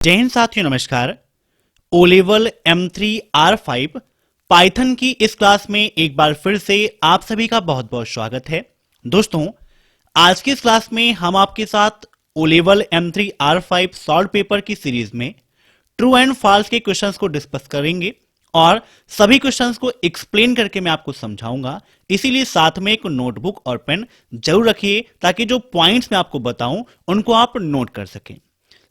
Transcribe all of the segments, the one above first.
जय हिंद साथियों, नमस्कार। ओ लेवल M3R5 पाइथन की इस क्लास में एक बार फिर से आप सभी का बहुत बहुत स्वागत है। दोस्तों, आज की इस क्लास में हम आपके साथ O level M3R5 solve paper की सीरीज में ट्रू एंड फॉल्स के क्वेश्चंस को डिस्कस करेंगे और सभी क्वेश्चंस को एक्सप्लेन करके मैं आपको समझाऊंगा। इसीलिए साथ में एक नोटबुक और पेन जरूर रखिए ताकि जो पॉइंट्स मैं आपको बताऊं उनको आप नोट कर सकें।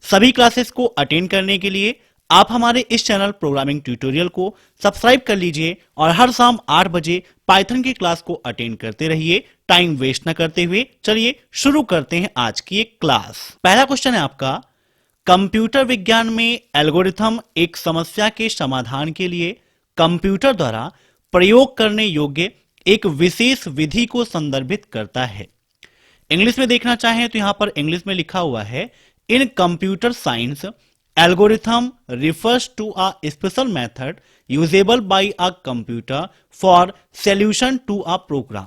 सभी क्लासेस को अटेंड करने के लिए आप हमारे इस चैनल प्रोग्रामिंग ट्यूटोरियल को सब्सक्राइब कर लीजिए और हर शाम 8 बजे पाइथन की क्लास को अटेंड करते रहिए। टाइम वेस्ट ना करते हुए चलिए शुरू करते हैं आज की एक क्लास। पहला क्वेश्चन है आपका, कंप्यूटर विज्ञान में एल्गोरिथम एक समस्या के समाधान के लिए कंप्यूटर द्वारा प्रयोग करने योग्य एक विशेष विधि को संदर्भित करता है। इंग्लिश में देखना चाहें तो यहां पर इंग्लिश में लिखा हुआ है, In computer science, algorithm refers to a special method usable by a computer for solution to a program.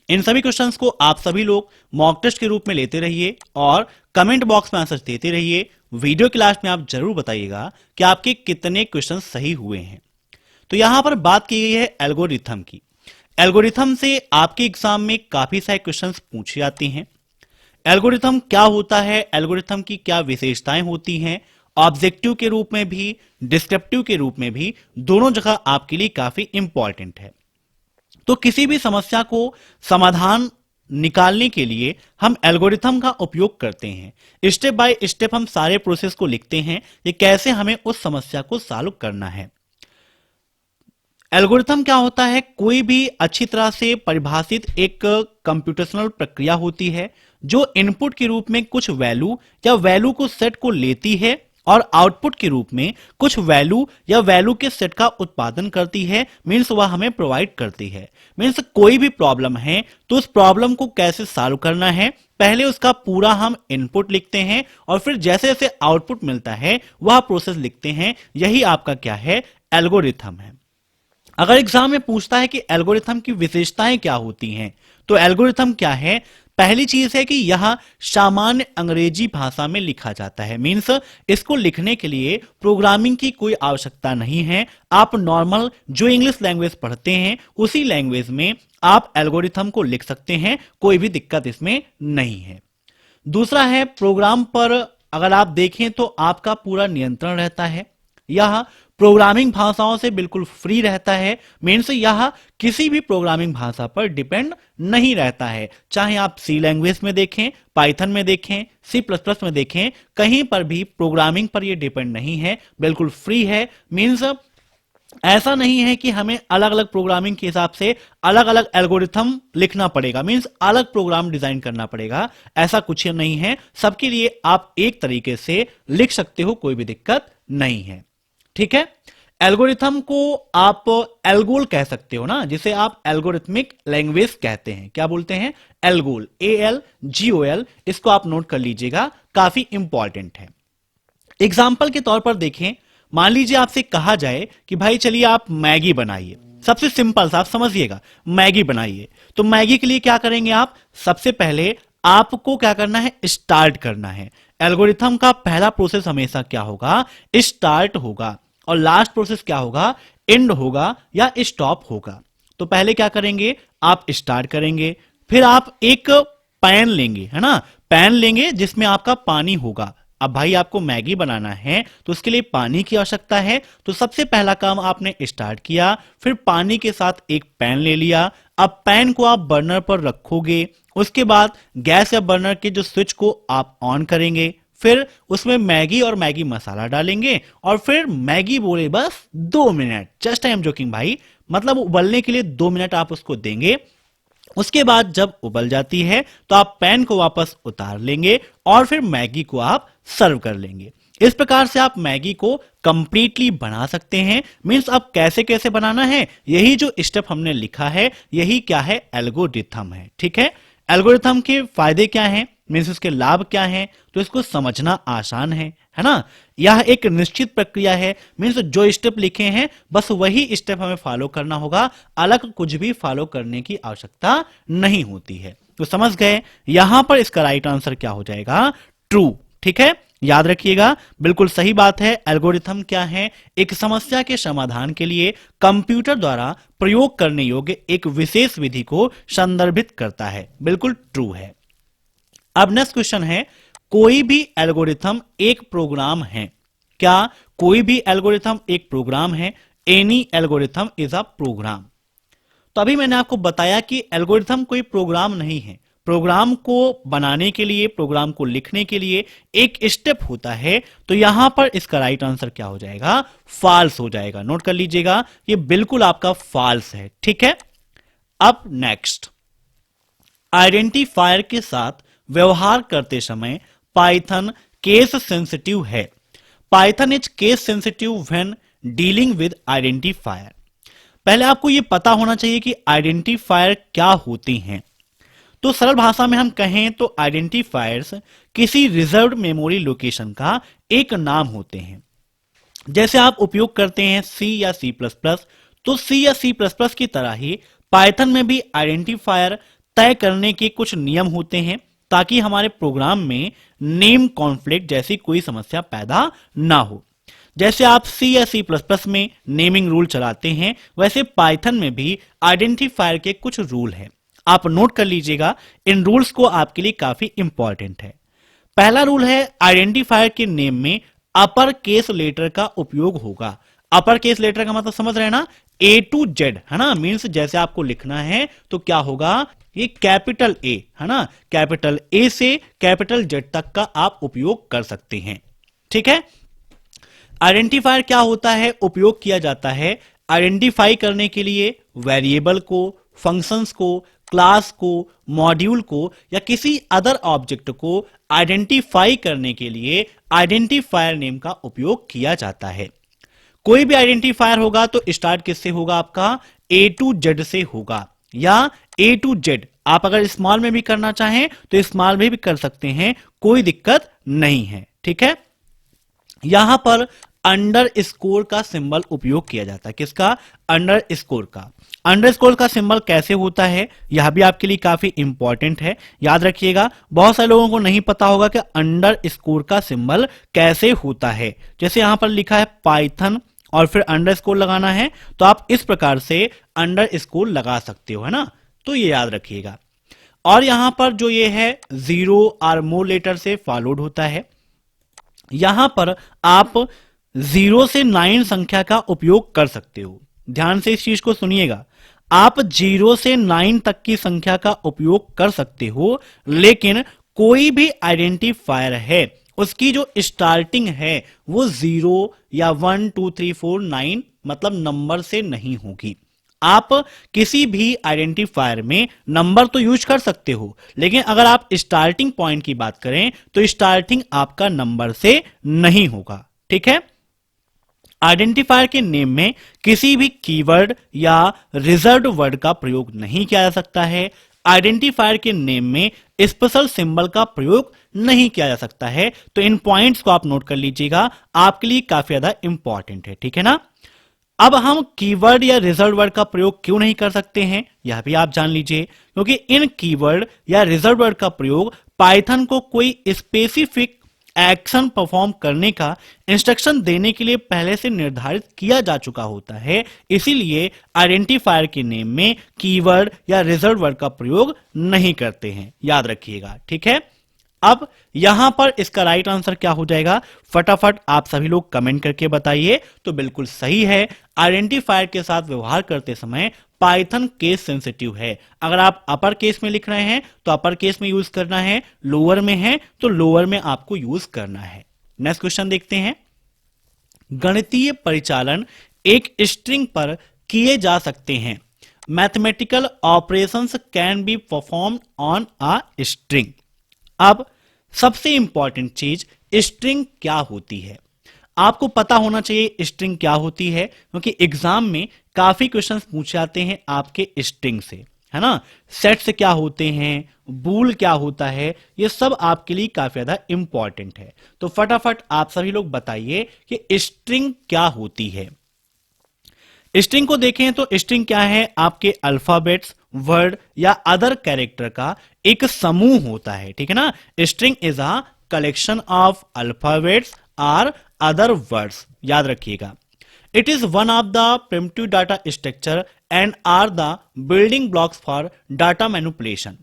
इन सभी क्वेश्चंस को आप सभी लोग मॉक टेस्ट के रूप में लेते रहिए और कमेंट बॉक्स में आंसर देते रहिए। वीडियो की लास्ट में आप जरूर बताइएगा कि आपके कितने क्वेश्चंस सही हुए हैं। तो यहां पर बात की गई है एल्गोरिथम की। एल्गोरिथम से आपके एग्जाम में काफी सारे क्वेश्चंस पूछे जाते हैं। एल्गोरिथम क्या होता है, एल्गोरिथम की क्या विशेषताएं होती हैं, ऑब्जेक्टिव के रूप में भी डिस्क्रिप्टिव के रूप में भी दोनों जगह आपके लिए काफी इंपॉर्टेंट है। तो किसी भी समस्या को समाधान निकालने के लिए हम एल्गोरिथम का उपयोग करते हैं। स्टेप बाय स्टेप हम सारे प्रोसेस को लिखते हैं कि कैसे हमें उस समस्या को सॉल्व करना है। एल्गोरिथम क्या होता है? कोई भी अच्छी तरह से परिभाषित एक कंप्यूटेशनल प्रक्रिया होती है जो इनपुट के रूप में कुछ वैल्यू या वैल्यू को सेट को लेती है और आउटपुट के रूप में कुछ वैल्यू या वैल्यू के सेट का उत्पादन करती है। मीन्स वह हमें प्रोवाइड करती है। मीन्स कोई भी प्रॉब्लम है तो उस प्रॉब्लम को कैसे सॉल्व करना है, पहले उसका पूरा हम इनपुट लिखते हैं और फिर जैसे जैसे आउटपुट मिलता है वह प्रोसेस लिखते हैं। यही आपका क्या है? एल्गोरिथम है। अगर एग्जाम में पूछता है कि एल्गोरिथम की विशेषताएं क्या होती हैं, तो एल्गोरिथम क्या है? पहली चीज है कि यह सामान्य अंग्रेजी भाषा में लिखा जाता है। मीन्स इसको लिखने के लिए प्रोग्रामिंग की कोई आवश्यकता नहीं है। आप नॉर्मल जो इंग्लिश लैंग्वेज पढ़ते हैं उसी लैंग्वेज में आप एल्गोरिथम को लिख सकते हैं, कोई भी दिक्कत इसमें नहीं है। दूसरा है, प्रोग्राम पर अगर आप देखें तो आपका पूरा नियंत्रण रहता है। यह प्रोग्रामिंग भाषाओं से बिल्कुल फ्री रहता है। मीन्स यह किसी भी प्रोग्रामिंग भाषा पर डिपेंड नहीं रहता है। चाहे आप सी लैंग्वेज में देखें, पाइथन में देखें, C++ में देखें, कहीं पर भी प्रोग्रामिंग पर यह डिपेंड नहीं है, बिल्कुल फ्री है। मीन्स ऐसा नहीं है कि हमें अलग अलग प्रोग्रामिंग के हिसाब से अलग अलग एल्गोरिथम लिखना पड़ेगा, मीन्स अलग प्रोग्राम डिजाइन करना पड़ेगा। ऐसा कुछ नहीं है, सबके लिए आप एक तरीके से लिख सकते हो, कोई भी दिक्कत नहीं है। ठीक है। एल्गोरिथम को आप एल्गोल कह सकते हो ना, जिसे आप एल्गोरिथमिक लैंग्वेज कहते हैं। क्या बोलते हैं? ALGOL, ALGOL। इसको आप नोट कर लीजिएगा, काफी इंपॉर्टेंट है। एग्जाम्पल के तौर पर देखें, मान लीजिए आपसे कहा जाए कि भाई चलिए आप मैगी बनाइए। सबसे सिंपल सा आप समझिएगा, मैगी बनाइए। तो मैगी के लिए क्या करेंगे आप? सबसे पहले आपको क्या करना है? स्टार्ट करना है। एल्गोरिथम का पहला प्रोसेस हमेशा क्या होगा? स्टार्ट होगा। और लास्ट प्रोसेस क्या होगा? एंड होगा या स्टॉप होगा। तो पहले क्या करेंगे? आप स्टार्ट करेंगे, फिर आप एक पैन लेंगे, है ना, पैन लेंगे जिसमें आपका पानी होगा। अब भाई आपको मैगी बनाना है तो उसके लिए पानी की आवश्यकता है। तो सबसे पहला काम आपने स्टार्ट किया, फिर पानी के साथ एक पैन ले लिया। अब पैन को आप बर्नर पर रखोगे, उसके बाद गैस या बर्नर के जो स्विच को आप ऑन करेंगे, फिर उसमें मैगी और मैगी मसाला डालेंगे और फिर मैगी बोले बस 2 minute, just I am joking भाई, मतलब उबलने के लिए 2 मिनट आप उसको देंगे। उसके बाद जब उबल जाती है तो आप पैन को वापस उतार लेंगे और फिर मैगी को आप सर्व कर लेंगे। इस प्रकार से आप मैगी को कंप्लीटली बना सकते हैं। मींस अब कैसे कैसे बनाना है, यही जो स्टेप हमने लिखा है, यही क्या है? एल्गोरिथम है। ठीक है। एल्गोरिथम के फायदे क्या हैं, मीन्स उसके लाभ क्या हैं, तो इसको समझना आसान है ना। यह एक निश्चित प्रक्रिया है। मीन्स जो स्टेप लिखे हैं बस वही स्टेप हमें फॉलो करना होगा, अलग कुछ भी फॉलो करने की आवश्यकता नहीं होती है। तो समझ गए, यहां पर इसका राइट आंसर क्या हो जाएगा? ट्रू। ठीक है। याद रखिएगा, बिल्कुल सही बात है। एल्गोरिथम क्या है? एक समस्या के समाधान के लिए कंप्यूटर द्वारा प्रयोग करने योग्य एक विशेष विधि को संदर्भित करता है। बिल्कुल ट्रू है। अब नेक्स्ट क्वेश्चन है, कोई भी एल्गोरिथम एक प्रोग्राम है? क्या कोई भी एल्गोरिथम एक प्रोग्राम है? Any algorithm is a program. तो अभी मैंने आपको बताया कि एल्गोरिथम कोई प्रोग्राम नहीं है। प्रोग्राम को बनाने के लिए, प्रोग्राम को लिखने के लिए एक स्टेप होता है। तो यहां पर इसका राइट आंसर क्या हो जाएगा? फॉल्स हो जाएगा। नोट कर लीजिएगा, ये बिल्कुल आपका फॉल्स है। ठीक है। अब नेक्स्ट, आइडेंटिफायर के साथ व्यवहार करते समय पाइथन केस सेंसिटिव है। Python is case sensitive when dealing with identifier. पहले आपको यह पता होना चाहिए कि आइडेंटिफायर क्या होती हैं। तो सरल भाषा में हम कहें तो आइडेंटिफायर्स किसी रिजर्व्ड मेमोरी लोकेशन का एक नाम होते हैं। जैसे आप उपयोग करते हैं सी या सी प्लस प्लस, तो सी या सी प्लस प्लस की तरह ही पाइथन में भी आइडेंटिफायर तय करने के कुछ नियम होते हैं ताकि हमारे प्रोग्राम में नेम कॉन्फ्लिक्ट जैसी कोई समस्या पैदा ना हो। जैसे आप सी या सी प्लस प्लस में नेमिंग रूल चलाते हैं, वैसे पाइथन में भी आइडेंटिफायर के कुछ रूल हैं। आप नोट कर लीजिएगा, इन रूल्स को आपके लिए काफी इंपॉर्टेंट है। पहला रूल है, आइडेंटिफायर के नेम में अपर केस लेटर का उपयोग होगा। अपर केस लेटर का मतलब समझ रहे हैं ना? ए टू जेड, है ना? मीन्स जैसे आपको लिखना है तो क्या होगा? ये कैपिटल ए, है ना? कैपिटल ए से कैपिटल जेड तक का आप उपयोग कर सकते हैं। ठीक है। आइडेंटिफायर क्या होता है? उपयोग किया जाता है आइडेंटिफाई करने के लिए वेरिएबल को, फंक्शंस को, क्लास को, मॉड्यूल को या किसी अदर ऑब्जेक्ट को आइडेंटिफाई करने के लिए आइडेंटिफायर नेम का उपयोग किया जाता है। कोई भी आइडेंटिफायर होगा तो स्टार्ट किससे होगा? आपका ए टू जेड से होगा, या ए टू जेड। आप अगर स्मॉल में भी करना चाहें तो स्मॉल में भी कर सकते हैं, कोई दिक्कत नहीं है। ठीक है। यहां पर अंडर स्कोर का सिंबल उपयोग किया जाता है। किसका? अंडर स्कोर का। अंडर स्कोर का सिंबल कैसे होता है, यह भी आपके लिए काफी इंपॉर्टेंट है। याद रखिएगा, बहुत सारे लोगों को नहीं पता होगा कि अंडर स्कोर का सिंबल कैसे होता है। जैसे यहां पर लिखा है पाइथन और फिर अंडर स्कोर लगाना है, तो आप इस प्रकार से अंडर स्कोर लगा सकते हो, है ना? तो ये याद रखिएगा। और यहां पर जो ये है 0 और मोर लेटर से फॉलोड होता है। यहां पर आप 0 से 9 संख्या का उपयोग कर सकते हो। ध्यान से इस चीज को सुनिएगा, आप 0 से 9 तक की संख्या का उपयोग कर सकते हो, लेकिन कोई भी आइडेंटिफायर है उसकी जो स्टार्टिंग है वो 0 या 1 2 3 4 9 मतलब नंबर से नहीं होगी। आप किसी भी आइडेंटिफायर में नंबर तो यूज कर सकते हो, लेकिन अगर आप स्टार्टिंग पॉइंट की बात करें तो स्टार्टिंग आपका नंबर से नहीं होगा। ठीक है। आइडेंटिफायर के नेम में किसी भी कीवर्ड या रिजर्व्ड वर्ड का प्रयोग नहीं किया जा सकता है। आइडेंटिफायर के नेम में स्पेशल सिंबल का प्रयोग नहीं किया जा सकता है। तो इन पॉइंट्स को आप नोट कर लीजिएगा, आपके लिए काफी ज्यादा इंपॉर्टेंट है। ठीक है ना? अब हम कीवर्ड या रिजर्व वर्ड का प्रयोग क्यों नहीं कर सकते हैं, यह भी आप जान लीजिए। क्योंकि इन कीवर्ड या रिजर्व वर्ड का प्रयोग पाइथन को कोई स्पेसिफिक एक्शन परफॉर्म करने का इंस्ट्रक्शन देने के लिए पहले से निर्धारित किया जा चुका होता है। इसीलिए आइडेंटिफायर के नेम में कीवर्ड या रिजर्व वर्ड का प्रयोग नहीं करते हैं। याद रखिएगा। ठीक है। अब यहां पर इसका राइट आंसर क्या हो जाएगा, फटाफट आप सभी लोग कमेंट करके बताइए। तो बिल्कुल सही है, आइडेंटिफायर के साथ व्यवहार करते समय पाइथन केस सेंसिटिव है। अगर आप अपर केस में लिख रहे हैं तो अपर केस में यूज करना है, लोअर में है तो लोअर में आपको यूज करना है। नेक्स्ट क्वेश्चन देखते हैं। गणितीय परिचालन एक स्ट्रिंग पर किए जा सकते हैं। Mathematical operations can be perform on a string. अब सबसे इंपॉर्टेंट चीज, स्ट्रिंग क्या होती है? आपको पता होना चाहिए स्ट्रिंग क्या होती है, क्योंकि एग्जाम में काफी क्वेश्चंस पूछे जाते हैं आपके स्ट्रिंग से, है ना? सेट्स क्या होते हैं, बूल क्या होता है, ये सब आपके लिए काफी ज्यादा इंपॉर्टेंट है। तो फटाफट आप सभी लोग बताइए कि स्ट्रिंग क्या होती है। स्ट्रिंग को देखें तो स्ट्रिंग क्या है, आपके अल्फाबेट्स, वर्ड या अदर कैरेक्टर का एक समूह होता है। ठीक है ना? String is a collection of alphabets और अदर वर्ड्स। याद रखिएगा, it is one of the primitive data structure and are the building blocks for data manipulation.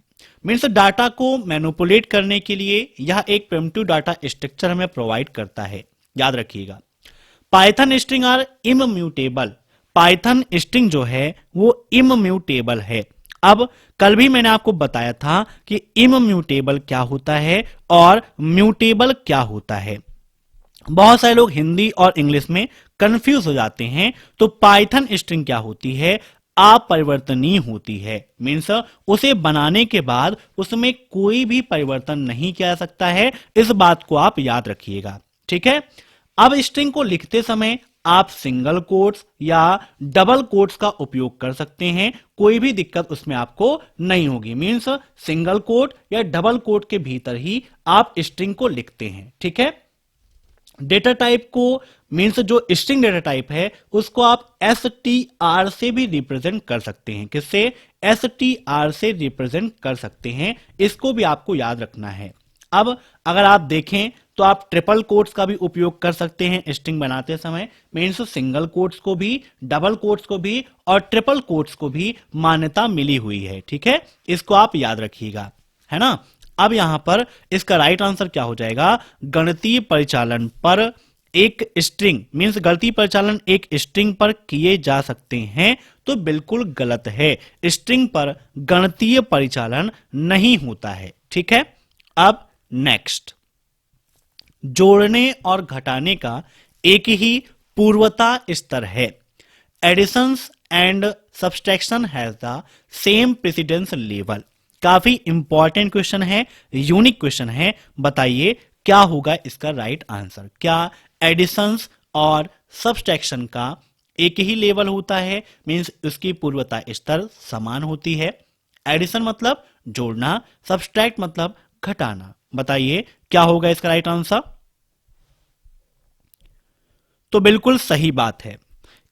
Means data को मैनिपुलेट करने के लिए यह एक प्रिमिटिव डाटा स्ट्रक्चर हमें प्रोवाइड करता है। याद रखिएगा, Python string are immutable. Python string जो है वो इमम्यूटेबल है। अब कल भी मैंने आपको बताया था कि इमम्यूटेबल क्या होता है और म्यूटेबल क्या होता है। बहुत सारे लोग हिंदी और इंग्लिश में कंफ्यूज हो जाते हैं। तो पाइथन स्ट्रिंग क्या होती है? अपरिवर्तनीय होती है। मीन्स उसे बनाने के बाद उसमें कोई भी परिवर्तन नहीं किया जा सकता है। इस बात को आप याद रखिएगा, ठीक है। अब स्ट्रिंग को लिखते समय आप सिंगल कोट्स या डबल कोट्स का उपयोग कर सकते हैं, कोई भी दिक्कत उसमें आपको नहीं होगी। मीन्स सिंगल कोट या डबल कोट के भीतर ही आप स्ट्रिंग को लिखते हैं, ठीक है। डेटा टाइप को मीन्स जो स्ट्रिंग डेटा टाइप है उसको आप str से भी रिप्रेजेंट कर सकते हैं। किससे? str से रिप्रेजेंट कर सकते हैं। इसको भी आपको याद रखना है। अब अगर आप देखें तो आप ट्रिपल कोट्स का भी उपयोग कर सकते हैं स्ट्रिंग बनाते समय। मीन्स सिंगल कोट्स को भी, डबल कोट्स को भी और ट्रिपल कोट्स को भी मान्यता मिली हुई है, ठीक है। इसको आप याद रखिएगा, है ना। अब यहां पर इसका राइट आंसर क्या हो जाएगा? गणितीय परिचालन पर एक स्ट्रिंग, मीन्स गणितीय परिचालन एक स्ट्रिंग पर किए जा सकते हैं, तो बिल्कुल गलत है। स्ट्रिंग पर गणितीय परिचालन नहीं होता है, ठीक है। अब नेक्स्ट, जोड़ने और घटाने का एक ही पूर्वता स्तर है। Additions and subtraction has the same precedence level. काफी इंपॉर्टेंट क्वेश्चन है, यूनिक क्वेश्चन है। बताइए क्या होगा इसका राइट आंसर? क्या एडिशंस और सब्सट्रैक्शन का एक ही लेवल होता है? मींस उसकी पूर्वता स्तर समान होती है। एडिशन मतलब जोड़ना, सब्सट्रैक्ट मतलब घटाना। बताइए क्या होगा इसका राइट आंसर? तो बिल्कुल सही बात है,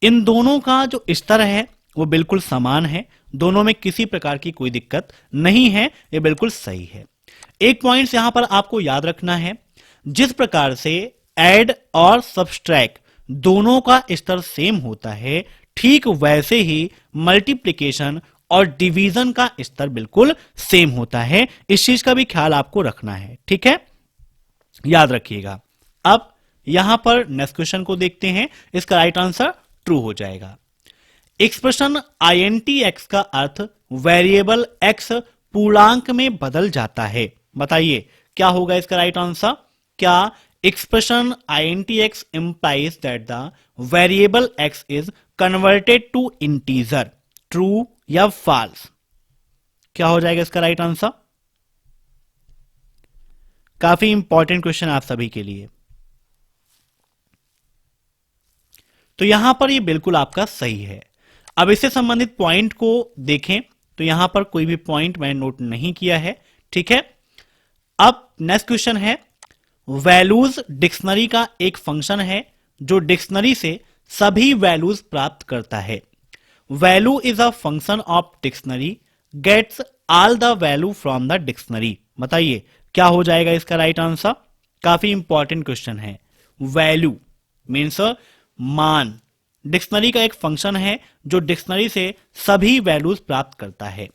इन दोनों का जो स्तर है वो बिल्कुल समान है। दोनों में किसी प्रकार की कोई दिक्कत नहीं है, ये बिल्कुल सही है। एक पॉइंट यहां पर आपको याद रखना है, जिस प्रकार से ऐड और सब्सट्रैक्ट दोनों का स्तर सेम होता है, ठीक वैसे ही मल्टीप्लिकेशन और डिवीजन का स्तर बिल्कुल सेम होता है। इस चीज का भी ख्याल आपको रखना है, ठीक है, याद रखिएगा। अब यहां पर नेक्स्ट क्वेश्चन को देखते हैं, इसका राइट आंसर ट्रू हो जाएगा। एक्सप्रेशन INTX का अर्थ वेरिएबल x पूर्णांक में बदल जाता है। बताइए क्या होगा इसका राइट आंसर? क्या expression INTX implies that the variable x is converted to integer? True या फॉल्स? क्या हो जाएगा इसका राइट आंसर? काफी इंपॉर्टेंट क्वेश्चन आप सभी के लिए। तो यहां पर ये बिल्कुल आपका सही है। अब इससे संबंधित पॉइंट को देखें तो यहां पर कोई भी पॉइंट मैंने नोट नहीं किया है, ठीक है। अब नेक्स्ट क्वेश्चन है, वैल्यूज डिक्शनरी का एक फंक्शन है जो डिक्शनरी से सभी वैल्यूज प्राप्त करता है। Value is a function of dictionary gets all the value from the dictionary. बताइए क्या हो जाएगा इसका राइट आंसर? काफी इंपॉर्टेंट क्वेश्चन है। वैल्यू मीन्स मान, डिक्शनरी का एक फंक्शन है जो डिक्शनरी से सभी वैल्यूज प्राप्त करता है।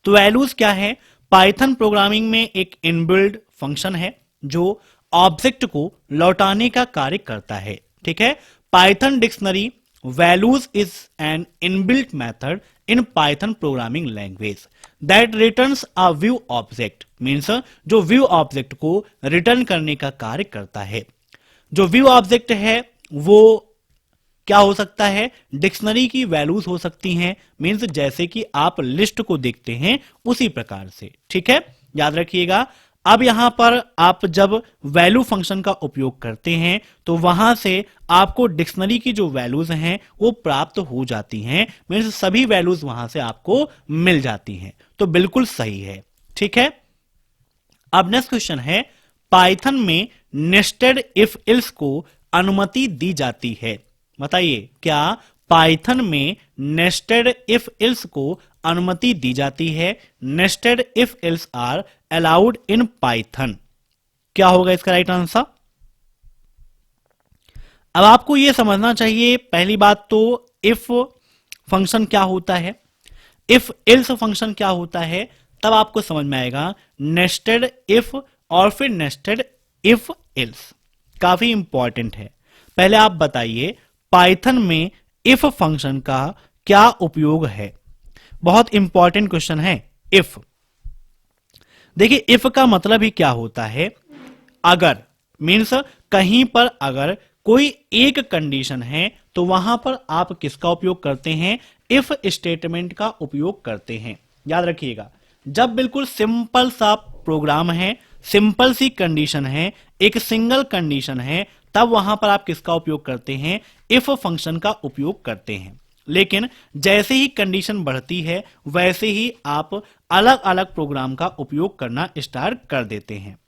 तो वैल्यूज क्या है? पाइथन प्रोग्रामिंग में एक इनबिल्ड फंक्शन है जो ऑब्जेक्ट को लौटाने का कार्य करता है, ठीक है। Python dictionary values is an inbuilt method in Python programming language that returns a view object. Means जो व्यू ऑब्जेक्ट को रिटर्न करने का कार्य करता है। जो व्यू ऑब्जेक्ट है वो क्या हो सकता है? डिक्शनरी की वैल्यूज हो सकती हैं। मीन्स जैसे कि आप लिस्ट को देखते हैं उसी प्रकार से, ठीक है, याद रखिएगा। अब यहां पर आप जब वैल्यू फंक्शन का उपयोग करते हैं तो वहां से आपको डिक्शनरी की जो वैल्यूज हैं वो प्राप्त हो जाती हैं। मीन्स सभी वैल्यूज वहां से आपको मिल जाती हैं। तो बिल्कुल सही है, ठीक है। अब नेक्स्ट क्वेश्चन है, पाइथन में नेस्टेड इफ एल्स को अनुमति दी जाती है। बताइए क्या पाइथन में नेस्टेड इफ एल्स को अनुमति दी जाती है? Nested if else are allowed in Python. क्या होगा इसका राइट आंसर? अब आपको यह समझना चाहिए पहली बात तो इफ फंक्शन क्या होता है, इफ एल्स फंक्शन क्या होता है, तब आपको समझ में आएगा नेस्टेड इफ और फिर नेस्टेड इफ एल्स काफी इंपॉर्टेंट है। पहले आप बताइए पाइथन में इफ फंक्शन का क्या उपयोग है? बहुत इंपॉर्टेंट क्वेश्चन है। इफ, देखिए इफ का मतलब ही क्या होता है? अगर मीन्स कहीं पर अगर कोई एक कंडीशन है तो वहां पर आप किसका उपयोग करते हैं? इफ स्टेटमेंट का उपयोग करते हैं। याद रखिएगा, जब बिल्कुल सिंपल सा प्रोग्राम है, सिंपल सी कंडीशन है, एक सिंगल कंडीशन है, तब वहां पर आप किसका उपयोग करते हैं? इफ फंक्शन का उपयोग करते हैं। लेकिन जैसे ही कंडीशन बढ़ती है वैसे ही आप अलग अलग प्रोग्राम का उपयोग करना स्टार्ट कर देते हैं।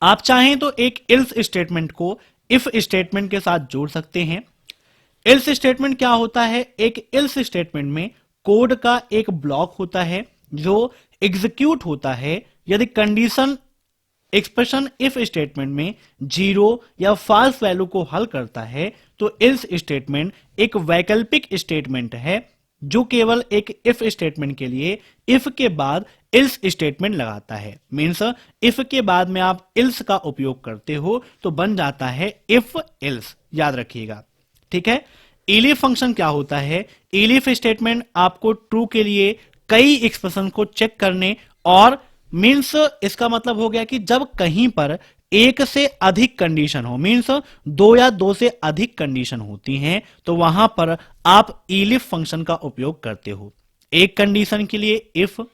आप चाहें तो एक इल्स स्टेटमेंट को इफ स्टेटमेंट के साथ जोड़ सकते हैं। इल्स स्टेटमेंट क्या होता है? एक इल्स स्टेटमेंट में कोड का एक ब्लॉक होता है जो एग्जीक्यूट होता है यदि कंडीशन एक्सप्रेशन इफ स्टेटमेंट में जीरो या फॉल्स वैल्यू को हल करता है तो इल्स स्टेटमेंट एक वैकल्पिक स्टेटमेंट है जो केवल एक इफ स्टेटमेंट के लिए इफ के बाद इल्स स्टेटमेंट लगाता है। मीन्स इफ के बाद में आप इल्स का उपयोग करते हो तो बन जाता है इफ इल्स। याद रखिएगा, ठीक है। इलिफ फंक्शन क्या होता है? इलिफ स्टेटमेंट आपको ट्रू के लिए कई एक्सप्रेशन को चेक करने और मीन्स इसका मतलब हो गया कि जब कहीं पर एक से अधिक कंडीशन हो, मीन्स दो या दो से अधिक कंडीशन होती हैं तो वहां पर आप इलिफ फंक्शन का उपयोग करते हो। एक कंडीशन के लिए इफ,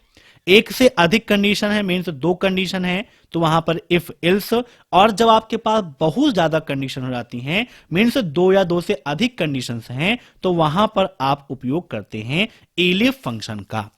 एक से अधिक कंडीशन है मीन्स दो कंडीशन है तो वहां पर इफ इल्स, और जब आपके पास बहुत ज्यादा कंडीशन हो जाती हैं मीन्स दो या दो से अधिक कंडीशंस हैं तो वहां पर आप उपयोग करते हैं इलिफ फंक्शन का।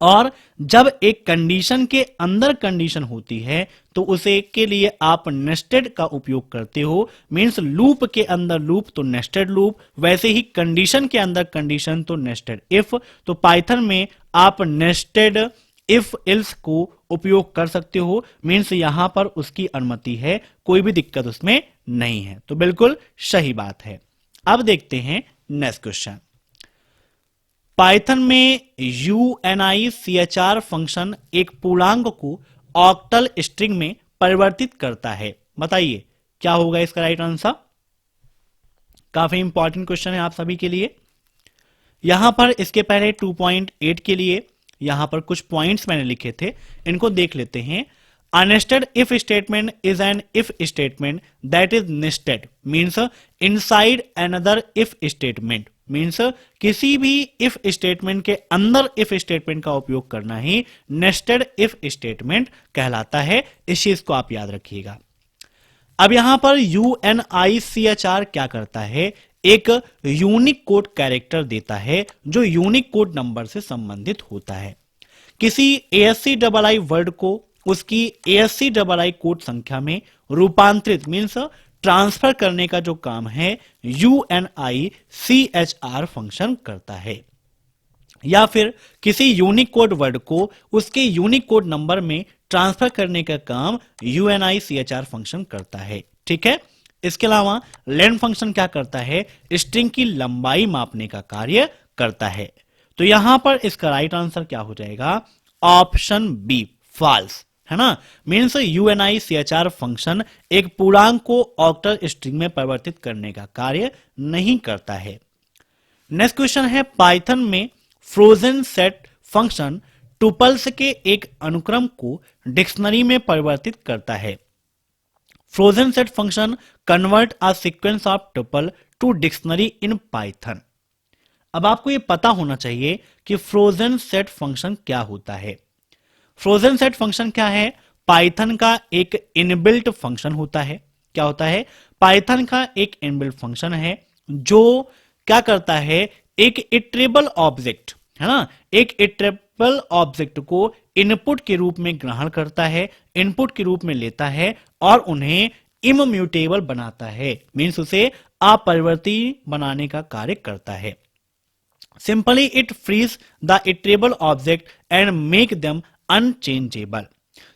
और जब एक कंडीशन के अंदर कंडीशन होती है तो उसे के लिए आप नेस्टेड का उपयोग करते हो। मींस लूप के अंदर लूप तो नेस्टेड लूप, वैसे ही कंडीशन के अंदर कंडीशन तो नेस्टेड इफ। तो पाइथन में आप नेस्टेड इफ इल्स को उपयोग कर सकते हो। मींस यहां पर उसकी अनुमति है, कोई भी दिक्कत उसमें नहीं है। तो बिल्कुल सही बात है। अब देखते हैं नेक्स्ट क्वेश्चन। पाइथन में UNICHR फंक्शन एक पूर्णांक को ऑक्टल स्ट्रिंग में परिवर्तित करता है। बताइए क्या होगा इसका राइट आंसर? काफी इंपॉर्टेंट क्वेश्चन है आप सभी के लिए। यहां पर इसके पहले 2.8 के लिए यहां पर कुछ पॉइंट्स मैंने लिखे थे, इनको देख लेते हैं। A nested if statement is an if statement that is nested means inside another if statement means किसी भी if statement के अंदर if statement का उपयोग करना ही nested if statement कहलाता है। इस चीज को आप याद रखिएगा। अब यहां पर UNICHR क्या करता है? एक यूनिक कोड कैरेक्टर देता है जो यूनिक कोड नंबर से संबंधित होता है। किसी ASCII वर्ड को उसकी ASCII कोड संख्या में रूपांतरित मीन्स ट्रांसफर करने का जो काम है UNICHR फंक्शन करता है। या फिर किसी यूनिक कोड वर्ड को उसके यूनिक कोड नंबर में ट्रांसफर करने का काम UNICHR फंक्शन करता है। ठीक है। इसके अलावा लेन फंक्शन क्या करता है? स्ट्रिंग की लंबाई मापने का कार्य करता है। तो यहां पर इसका राइट आंसर क्या हो जाएगा? ऑप्शन बी, फॉल्स, है ना। मीन्स UNICHR फंक्शन एक पूर्णांक को ऑक्टल स्ट्रिंग में परिवर्तित करने का कार्य नहीं करता है। नेक्स्ट क्वेश्चन है, पाइथन में फ्रोजन सेट फंक्शन टुपल्स के एक अनुक्रम को डिक्शनरी में परिवर्तित करता है। Frozen set function convert a sequence of tuple to dictionary in Python. अब आपको यह पता होना चाहिए कि फ्रोजन सेट फंक्शन क्या होता है। फ्रोजन सेट फंक्शन क्या है? पाइथन का एक इनबिल्ट फंक्शन होता है। क्या होता है? पाइथन का एक इनबिल्ट फंक्शन है जो क्या करता है? एक इटरेबल ऑब्जेक्ट, है ना, एक इटरेबल ऑब्जेक्ट को इनपुट के रूप में ग्रहण करता है, इनपुट के रूप में लेता है और उन्हें इमम्यूटेबल बनाता है। मीन्स उसे अपरिवर्ती बनाने का कार्य करता है। Simply it frees the iterable object and make them unchangeable.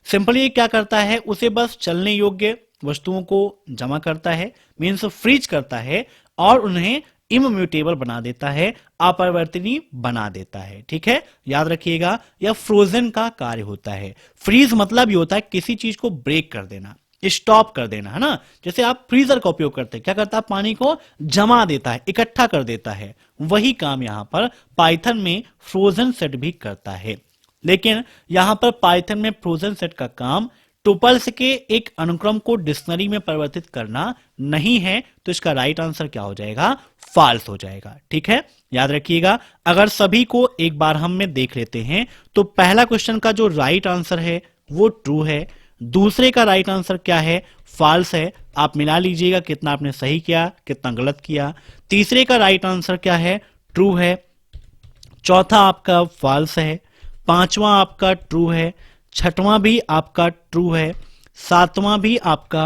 Simply ये क्या करता है, उसे बस चलने योग्य वस्तुओं को जमा करता है, मीन्स फ्रीज करता है और उन्हें इम्यूटेबल बना देता है, अपरिवर्तनीय बना देता है। ठीक है, याद रखिएगा, यह फ्रोजन का कार्य होता है। फ्रीज मतलब ये होता है किसी चीज को ब्रेक कर देना, स्टॉप कर देना, है ना। जैसे आप फ्रीजर का उपयोग करते हैं, क्या करता है, पानी को जमा देता है, इकट्ठा कर देता है। वही काम यहां पर पाइथन में फ्रोजन सेट भी करता है। लेकिन यहां पर पाइथन में फ्रोजन सेट का काम टुपल्स के एक अनुक्रम को डिक्शनरी में परिवर्तित करना नहीं है, तो इसका राइट आंसर क्या हो जाएगा, फॉल्स हो जाएगा। ठीक है, याद रखिएगा। अगर सभी को एक बार हम में देख लेते हैं तो पहला क्वेश्चन का जो राइट आंसर है वो ट्रू है, दूसरे का राइट आंसर क्या है, फॉल्स है। आप मिला लीजिएगा कितना आपने सही किया, कितना गलत किया। तीसरे का राइट आंसर क्या है, ट्रू है। चौथा आपका फॉल्स है। पांचवा आपका ट्रू है। छठवां भी आपका ट्रू है। सातवां भी आपका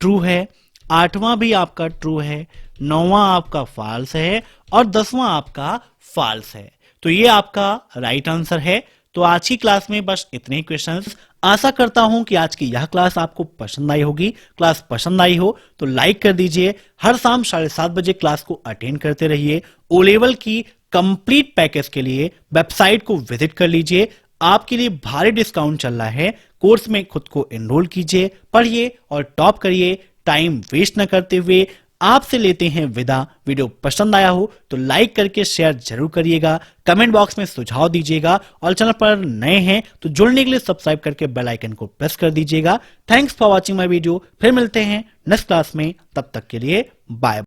ट्रू है। आठवां भी आपका ट्रू है। नौवां आपका फॉल्स है और 10वां आपका फॉल्स है। तो ये आपका राइट आंसर है। तो आज की क्लास में बस इतने क्वेश्चंस। आशा करता हूं कि आज की यह क्लास आपको पसंद आई होगी। क्लास पसंद आई हो तो लाइक कर दीजिए। हर शाम 7:30 बजे क्लास को अटेंड करते रहिए। ओ लेवल की कंप्लीट पैकेज के लिए वेबसाइट को विजिट कर लीजिए। आपके लिए भारी डिस्काउंट चल रहा है। कोर्स में खुद को एनरोल कीजिए, पढ़िए और टॉप करिए। टाइम वेस्ट न करते हुए आपसे लेते हैं विदा। वीडियो पसंद आया हो तो लाइक करके शेयर जरूर करिएगा। कमेंट बॉक्स में सुझाव दीजिएगा और चैनल पर नए हैं तो जुड़ने के लिए सब्सक्राइब करके बेल आइकन को प्रेस कर दीजिएगा। Thanks for watching my video. फिर मिलते हैं नेक्स्ट क्लास में, तब तक के लिए बाय।